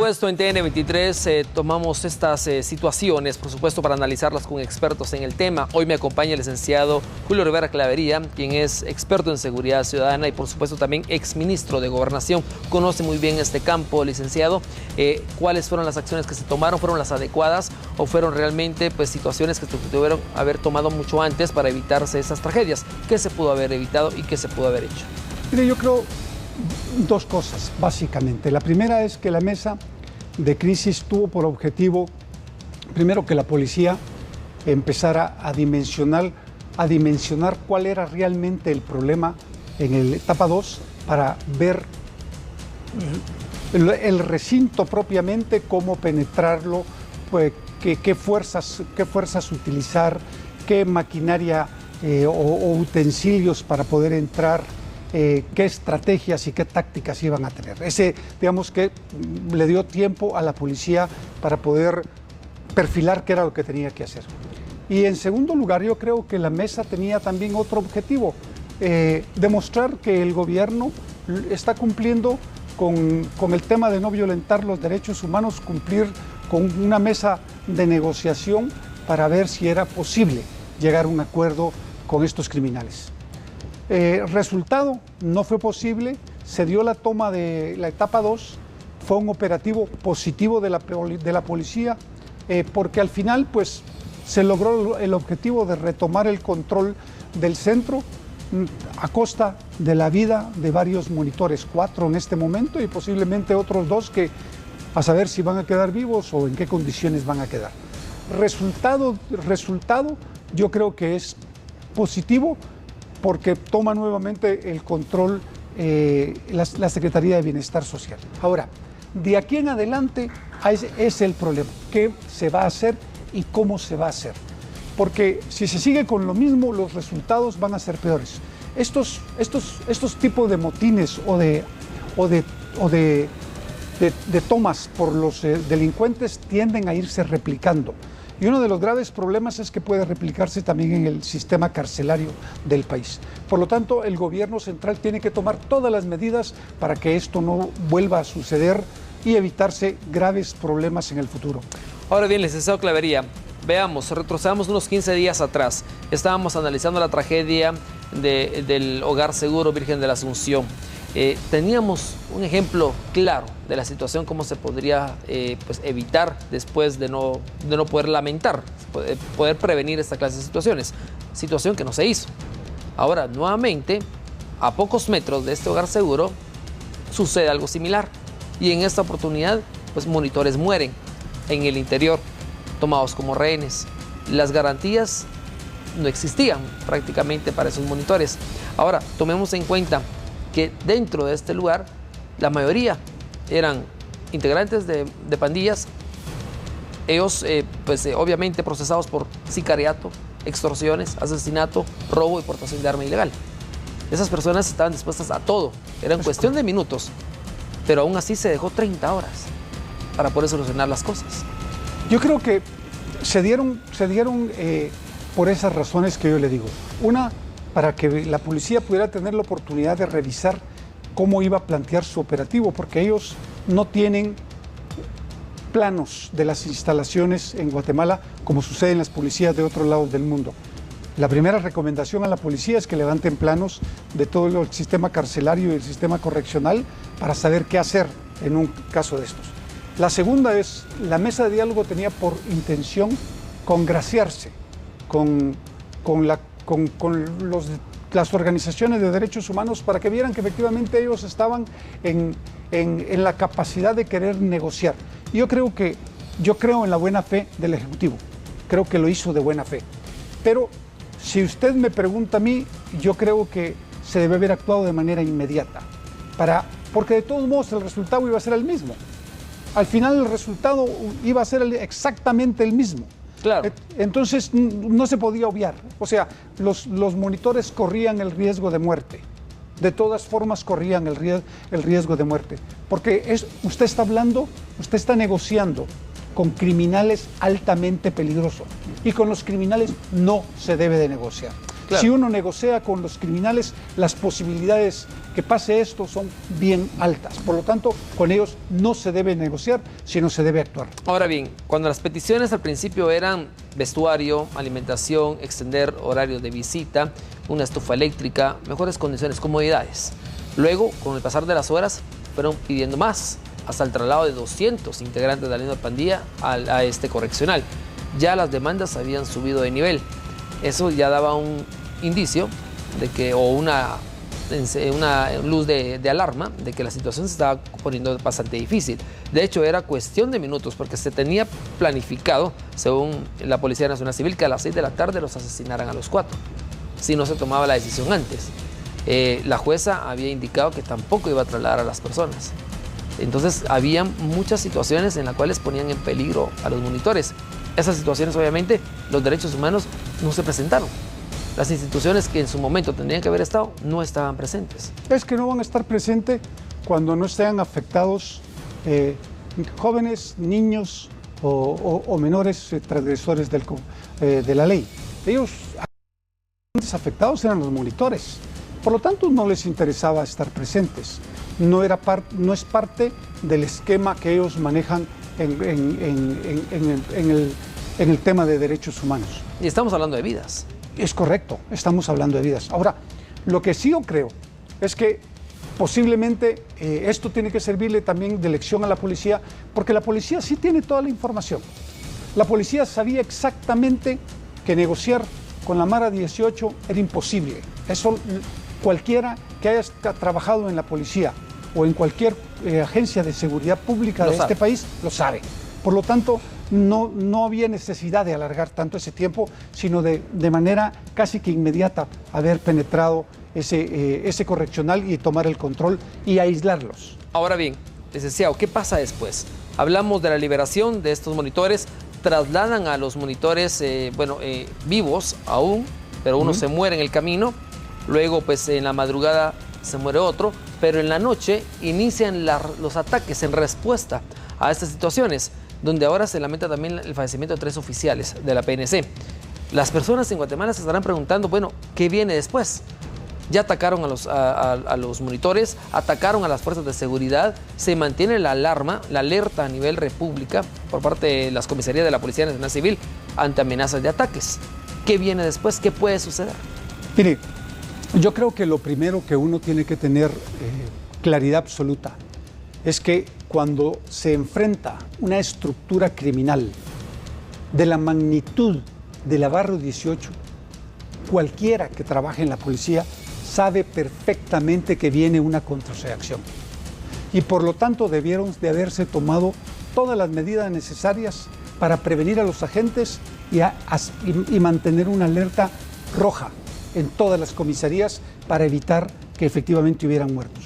supuesto, en TN23 tomamos estas situaciones, por supuesto, para analizarlas con expertos en el tema. Hoy me acompaña el licenciado Julio Rivera Clavería, quien es experto en seguridad ciudadana y, por supuesto, también exministro de Gobernación. Conoce muy bien este campo, licenciado. ¿Cuáles fueron las acciones que se tomaron? ¿Fueron las adecuadas o fueron realmente situaciones que se tuvieron que haber tomado mucho antes para evitarse esas tragedias? ¿Qué se pudo haber evitado y qué se pudo haber hecho? Mire, yo creo dos cosas, básicamente. La primera es que la mesa de crisis tuvo por objetivo, primero, que la policía empezara a dimensionar cuál era realmente el problema en la etapa 2 para ver el recinto propiamente, cómo penetrarlo, pues, qué fuerzas utilizar, qué maquinaria o utensilios para poder entrar, qué estrategias y qué tácticas iban a tener. Digamos que le dio tiempo a la policía para poder perfilar qué era lo que tenía que hacer. Y en segundo lugar, yo creo que la mesa tenía también otro objetivo, demostrar que el gobierno está cumpliendo con el tema de no violentar los derechos humanos, cumplir con una mesa de negociación para ver si era posible llegar a un acuerdo con estos criminales. Resultado, no fue posible, se dio la toma de la etapa 2, fue un operativo positivo de la policía, porque al final pues se logró el objetivo de retomar el control del centro a costa de la vida de varios monitores, 4 en este momento y posiblemente otros 2 que a saber si van a quedar vivos o en qué condiciones van a quedar. Resultado, yo creo que es positivo, porque toma nuevamente el control la Secretaría de Bienestar Social. Ahora, de aquí en adelante es el problema. ¿Qué se va a hacer y cómo se va a hacer? Porque si se sigue con lo mismo, los resultados van a ser peores. Estos tipos de motines o de tomas por los delincuentes tienden a irse replicando. Y uno de los graves problemas es que puede replicarse también en el sistema carcelario del país. Por lo tanto, el gobierno central tiene que tomar todas las medidas para que esto no vuelva a suceder y evitarse graves problemas en el futuro. Ahora bien, licenciado Clavería, veamos, retrocedamos unos 15 días atrás. Estábamos analizando la tragedia del Hogar Seguro Virgen de la Asunción. Teníamos un ejemplo claro de la situación, cómo se podría evitar después de no poder lamentar, poder prevenir esta clase de situaciones. Situación que no se hizo. Ahora, nuevamente, a pocos metros de este Hogar Seguro, sucede algo similar. Y en esta oportunidad, monitores mueren en el interior, tomados como rehenes. Las garantías no existían prácticamente para esos monitores. Ahora, tomemos en cuenta que dentro de este lugar la mayoría eran integrantes de pandillas, ellos obviamente procesados por sicariato, extorsiones, asesinato, robo y portación de arma ilegal. Esas personas estaban dispuestas a todo, era en cuestión de minutos, pero aún así se dejó 30 horas para poder solucionar las cosas. Yo creo que se dieron por esas razones que yo le digo. Una, para que la policía pudiera tener la oportunidad de revisar cómo iba a plantear su operativo, porque ellos no tienen planos de las instalaciones en Guatemala como sucede en las policías de otros lados del mundo. La primera recomendación a la policía es que levanten planos de todo el sistema carcelario y el sistema correccional para saber qué hacer en un caso de estos. La segunda es, la mesa de diálogo tenía por intención congraciarse con las organizaciones de derechos humanos para que vieran que efectivamente ellos estaban en la capacidad de querer negociar. Yo creo en la buena fe del Ejecutivo, creo que lo hizo de buena fe. Pero si usted me pregunta a mí, yo creo que se debe haber actuado de manera inmediata, porque de todos modos el resultado iba a ser el mismo. Al final el resultado iba a ser exactamente el mismo. Claro. Entonces no se podía obviar. O sea, los monitores corrían el riesgo de muerte. De todas formas corrían el riesgo de muerte. Porque usted está negociando con criminales altamente peligrosos. Y con los criminales no se debe de negociar. Claro. Si uno negocia con los criminales, las posibilidades que pase esto son bien altas. Por lo tanto, con ellos no se debe negociar, sino se debe actuar. Ahora bien, cuando las peticiones al principio eran vestuario, alimentación, extender horarios de visita, una estufa eléctrica, mejores condiciones, comodidades. Luego, con el pasar de las horas, fueron pidiendo más, hasta el traslado de 200 integrantes de la misma pandilla a este correccional. Ya las demandas habían subido de nivel. Eso ya daba un indicio de que, o una luz de alarma de que la situación se estaba poniendo bastante difícil. De hecho, era cuestión de minutos porque se tenía planificado, según la Policía Nacional Civil, que a las 6 de la tarde los asesinaran a los 4, si no se tomaba la decisión antes. La jueza había indicado que tampoco iba a trasladar a las personas. Entonces, había muchas situaciones en las cuales ponían en peligro a los monitores. Esas situaciones, obviamente, los derechos humanos no se presentaron. Las instituciones que en su momento tendrían que haber estado no estaban presentes. Es que no van a estar presentes cuando no estén afectados jóvenes, niños o menores transgresores de la ley. Ellos afectados eran los monitores. Por lo tanto, no les interesaba estar presentes. No es parte del esquema que ellos manejan en el tema de derechos humanos. Y estamos hablando de vidas. Es correcto, estamos hablando de vidas. Ahora, lo que sí yo creo es que posiblemente esto tiene que servirle también de lección a la policía, porque la policía sí tiene toda la información. La policía sabía exactamente que negociar con la Mara 18 era imposible. Eso cualquiera que haya trabajado en la policía o en cualquier agencia de seguridad pública de este país lo sabe. Por lo tanto, no había necesidad de alargar tanto ese tiempo, sino de manera casi que inmediata haber penetrado ese correccional y tomar el control y aislarlos. Ahora bien, licenciado, ¿qué pasa después? Hablamos de la liberación de estos monitores, trasladan a los monitores vivos aún, pero uno se muere en el camino, luego pues en la madrugada se muere otro, pero en la noche inician los ataques en respuesta a estas situaciones, donde ahora se lamenta también el fallecimiento de 3 oficiales de la PNC. Las personas en Guatemala se estarán preguntando, bueno, ¿qué viene después? Ya atacaron a los monitores, atacaron a las fuerzas de seguridad, se mantiene la alarma, la alerta a nivel república por parte de las comisarías de la Policía Nacional Civil ante amenazas de ataques. ¿Qué viene después? ¿Qué puede suceder? Mire, yo creo que lo primero que uno tiene que tener claridad absoluta es que cuando se enfrenta una estructura criminal de la magnitud de la Barrio 18, cualquiera que trabaje en la policía sabe perfectamente que viene una contrarreacción. Y por lo tanto debieron de haberse tomado todas las medidas necesarias para prevenir a los agentes y mantener una alerta roja en todas las comisarías para evitar que efectivamente hubieran muertos.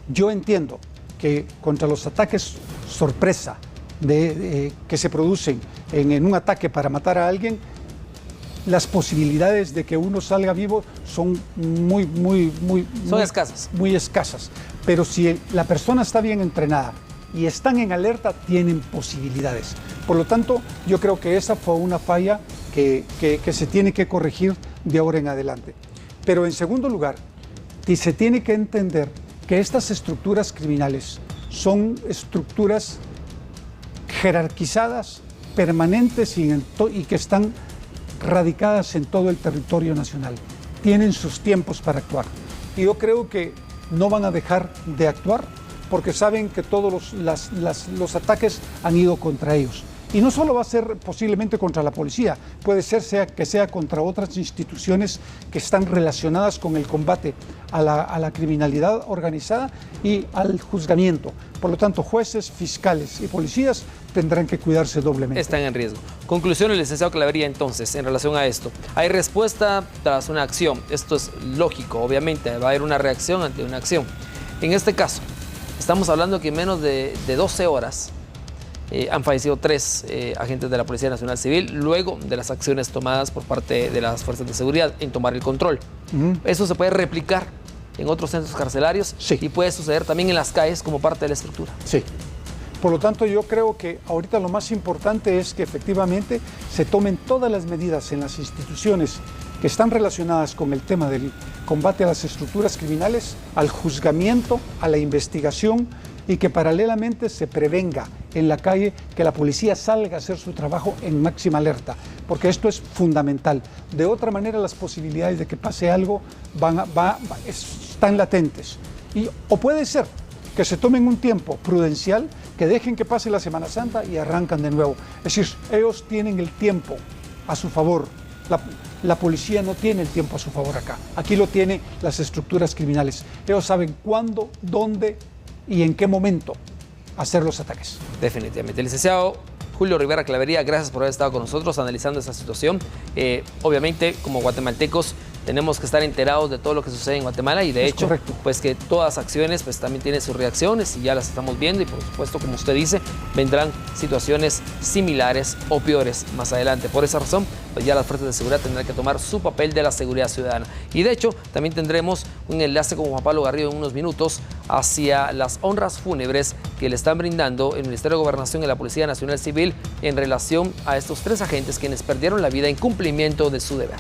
Yo entiendo que contra los ataques sorpresa que se producen en un ataque para matar a alguien, las posibilidades de que uno salga vivo son muy escasas. Muy escasas. Pero si la persona está bien entrenada y están en alerta, tienen posibilidades. Por lo tanto, yo creo que esa fue una falla que se tiene que corregir de ahora en adelante. Pero en segundo lugar, se tiene que entender que estas estructuras criminales son estructuras jerarquizadas, permanentes y que están radicadas en todo el territorio nacional. Tienen sus tiempos para actuar. Y yo creo que no van a dejar de actuar porque saben que todos los ataques han ido contra ellos. Y no solo va a ser posiblemente contra la policía, puede ser que sea contra otras instituciones que están relacionadas con el combate a la criminalidad organizada y al juzgamiento. Por lo tanto, jueces, fiscales y policías tendrán que cuidarse doblemente. Están en riesgo. Conclusiones, licenciado Clavería, entonces, en relación a esto. Hay respuesta tras una acción. Esto es lógico, obviamente, va a haber una reacción ante una acción. En este caso, estamos hablando que en menos de 12 horas han fallecido 3 agentes de la Policía Nacional Civil luego de las acciones tomadas por parte de las fuerzas de seguridad en tomar el control. Eso se puede replicar en otros centros carcelarios y puede suceder también en las calles como parte de la estructura. Sí, Por lo tanto, yo creo que ahorita lo más importante es que efectivamente se tomen todas las medidas en las instituciones que están relacionadas con el tema del combate a las estructuras criminales, al juzgamiento, a la investigación, y que paralelamente se prevenga en la calle, que la policía salga a hacer su trabajo en máxima alerta, porque esto es fundamental. De otra manera, las posibilidades de que pase algo están latentes. O puede ser que se tomen un tiempo prudencial, que dejen que pase la Semana Santa y arrancan de nuevo. Es decir, ellos tienen el tiempo a su favor. La policía no tiene el tiempo a su favor acá. Aquí lo tienen las estructuras criminales. Ellos saben cuándo, dónde y en qué momento hacer los ataques. Definitivamente. Licenciado Julio Rivera Clavería, gracias por haber estado con nosotros analizando esta situación. Obviamente, como guatemaltecos, tenemos que estar enterados de todo lo que sucede en Guatemala y de hecho, correcto. Pues que todas acciones pues también tienen sus reacciones y ya las estamos viendo y por supuesto, como usted dice, vendrán situaciones similares o peores más adelante. Por esa razón, pues ya las fuerzas de seguridad tendrán que tomar su papel de la seguridad ciudadana. Y de hecho, también tendremos un enlace con Juan Pablo Garrido en unos minutos hacia las honras fúnebres que le están brindando el Ministerio de Gobernación y la Policía Nacional Civil en relación a estos 3 agentes quienes perdieron la vida en cumplimiento de su deber.